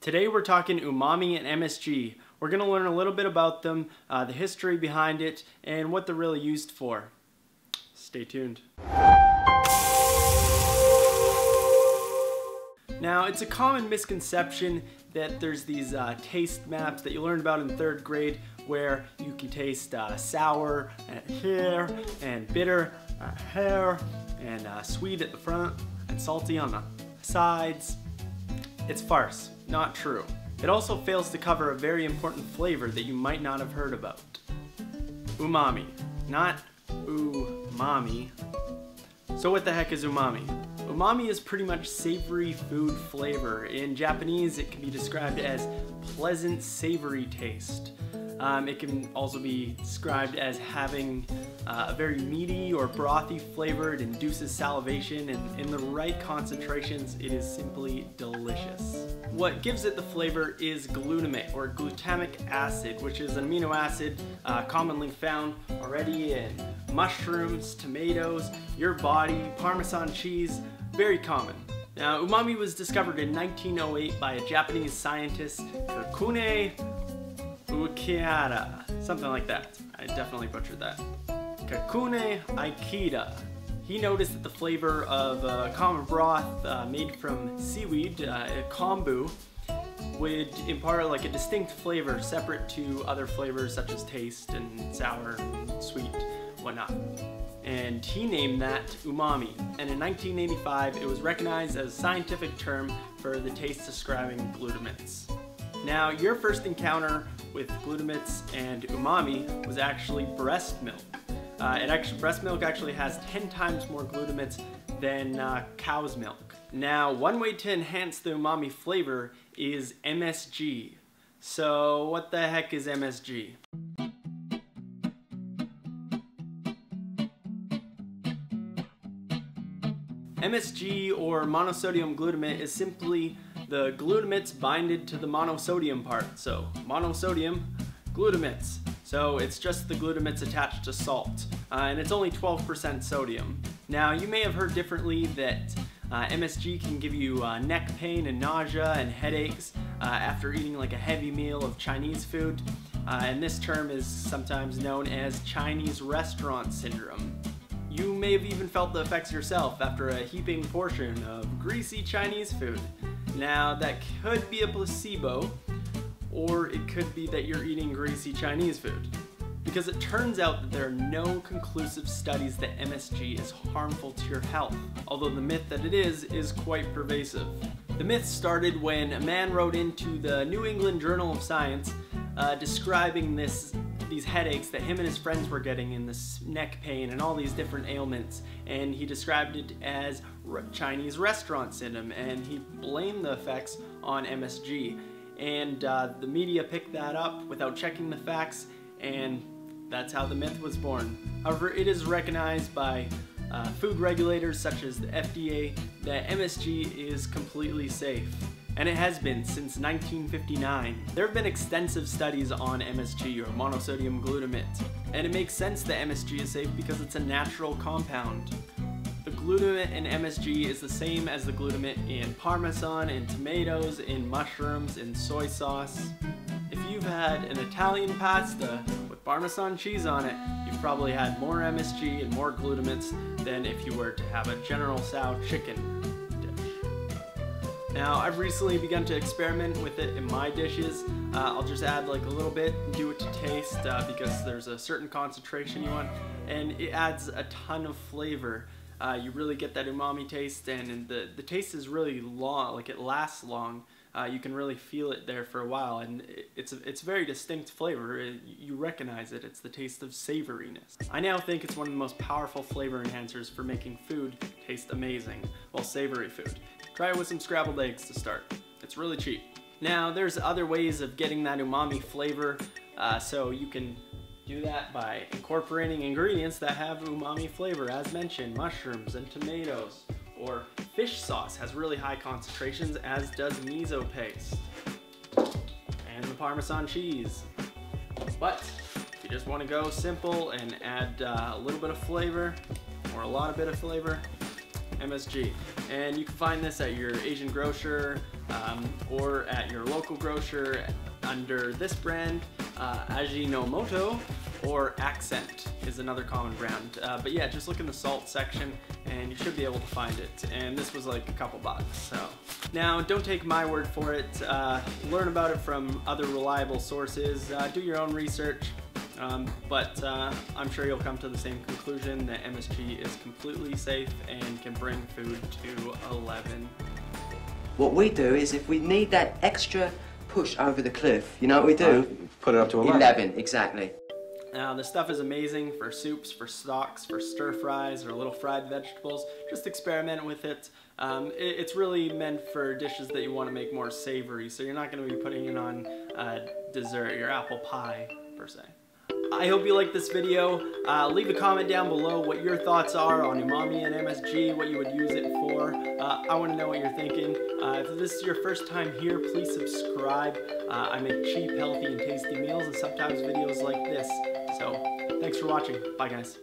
Today we're talking umami and MSG. We're going to learn a little bit about them, the history behind it, and what they're really used for. Stay tuned. Now, it's a common misconception that there's these taste maps that you learned about in 3rd grade where you can taste sour and here and bitter here and sweet at the front and salty on the sides. It's farce, not true. It also fails to cover a very important flavor that you might not have heard about. Umami, not umami. So what the heck is umami? Umami is pretty much savory food flavor. In Japanese, it can be described as pleasant savory taste. It can also be described as having a very meaty or brothy flavor. It induces salivation, and in the right concentrations, it is simply delicious. What gives it the flavor is glutamate, or glutamic acid, which is an amino acid commonly found already in mushrooms, tomatoes, your body, Parmesan cheese, very common. Now, umami was discovered in 1908 by a Japanese scientist, Kakune Ukiara, something like that. I definitely butchered that. Kakune Ikeda. He noticed that the flavor of a common broth made from seaweed, kombu, would impart like a distinct flavor separate to other flavors such as taste and sour, sweet, whatnot. And he named that umami. And in 1985, it was recognized as a scientific term for the taste describing glutamates. Now, your first encounter with glutamates and umami was actually breast milk. Breast milk actually has 10 times more glutamates than cow's milk. Now, one way to enhance the umami flavor is MSG. So, what the heck is MSG? MSG, or monosodium glutamate, is simply the glutamates binded to the monosodium part. So monosodium glutamates. So it's just the glutamates attached to salt. And it's only 12% sodium. Now, you may have heard differently that MSG can give you neck pain and nausea and headaches after eating like a heavy meal of Chinese food. And this term is sometimes known as Chinese restaurant syndrome. You may have even felt the effects yourself after a heaping portion of greasy Chinese food. Now, that could be a placebo, or it could be that you're eating greasy Chinese food. Because it turns out that there are no conclusive studies that MSG is harmful to your health, although the myth that it is quite pervasive. The myth started when a man wrote into the New England Journal of Science describing these headaches that him and his friends were getting, and this neck pain and all these different ailments, and he described it as Chinese restaurant syndrome, and he blamed the effects on MSG. And the media picked that up without checking the facts, and that's how the myth was born. However, it is recognized by food regulators such as the FDA that MSG is completely safe. And it has been since 1959. There have been extensive studies on MSG, or monosodium glutamate, and it makes sense that MSG is safe because it's a natural compound. The glutamate in MSG is the same as the glutamate in Parmesan, in tomatoes, in mushrooms, in soy sauce. If you've had an Italian pasta with Parmesan cheese on it, you've probably had more MSG and more glutamates than if you were to have a General Tso chicken. Now, I've recently begun to experiment with it in my dishes. I'll just add like a little bit and do it to taste because there's a certain concentration you want, and it adds a ton of flavor. You really get that umami taste, and the taste is really long, like it lasts long. You can really feel it there for a while, and it's a very distinct flavor. You recognize it. It's the taste of savoriness. I now think it's one of the most powerful flavor enhancers for making food taste amazing, well, savory food. Try it with some scrambled eggs to start. It's really cheap. Now, there's other ways of getting that umami flavor, so you can do that by incorporating ingredients that have umami flavor, as mentioned, mushrooms and tomatoes. Or fish sauce has really high concentrations, as does miso paste. And the Parmesan cheese. But if you just want to go simple and add a little bit of flavor, or a lot of bit of flavor, MSG. And you can find this at your Asian grocer, or at your local grocer under this brand, Ajinomoto, or Accent is another common brand. But yeah, just look in the salt section and you should be able to find it. And this was like a couple bucks. So now, don't take my word for it. Learn about it from other reliable sources. Do your own research. But I'm sure you'll come to the same conclusion that MSG is completely safe and can bring food to 11. What we do is, if we need that extra push over the cliff, you know what we do? Put it up to 11. 11, exactly. Now, this stuff is amazing for soups, for stocks, for stir fries, or little fried vegetables. Just experiment with it. It's really meant for dishes that you want to make more savory, so you're not going to be putting it on dessert, your apple pie, per se. I hope you liked this video. Leave a comment down below what your thoughts are on umami and MSG, what you would use it for. I want to know what you're thinking. If this is your first time here, please subscribe. I make cheap, healthy, and tasty meals and sometimes videos like this. So, thanks for watching. Bye, guys.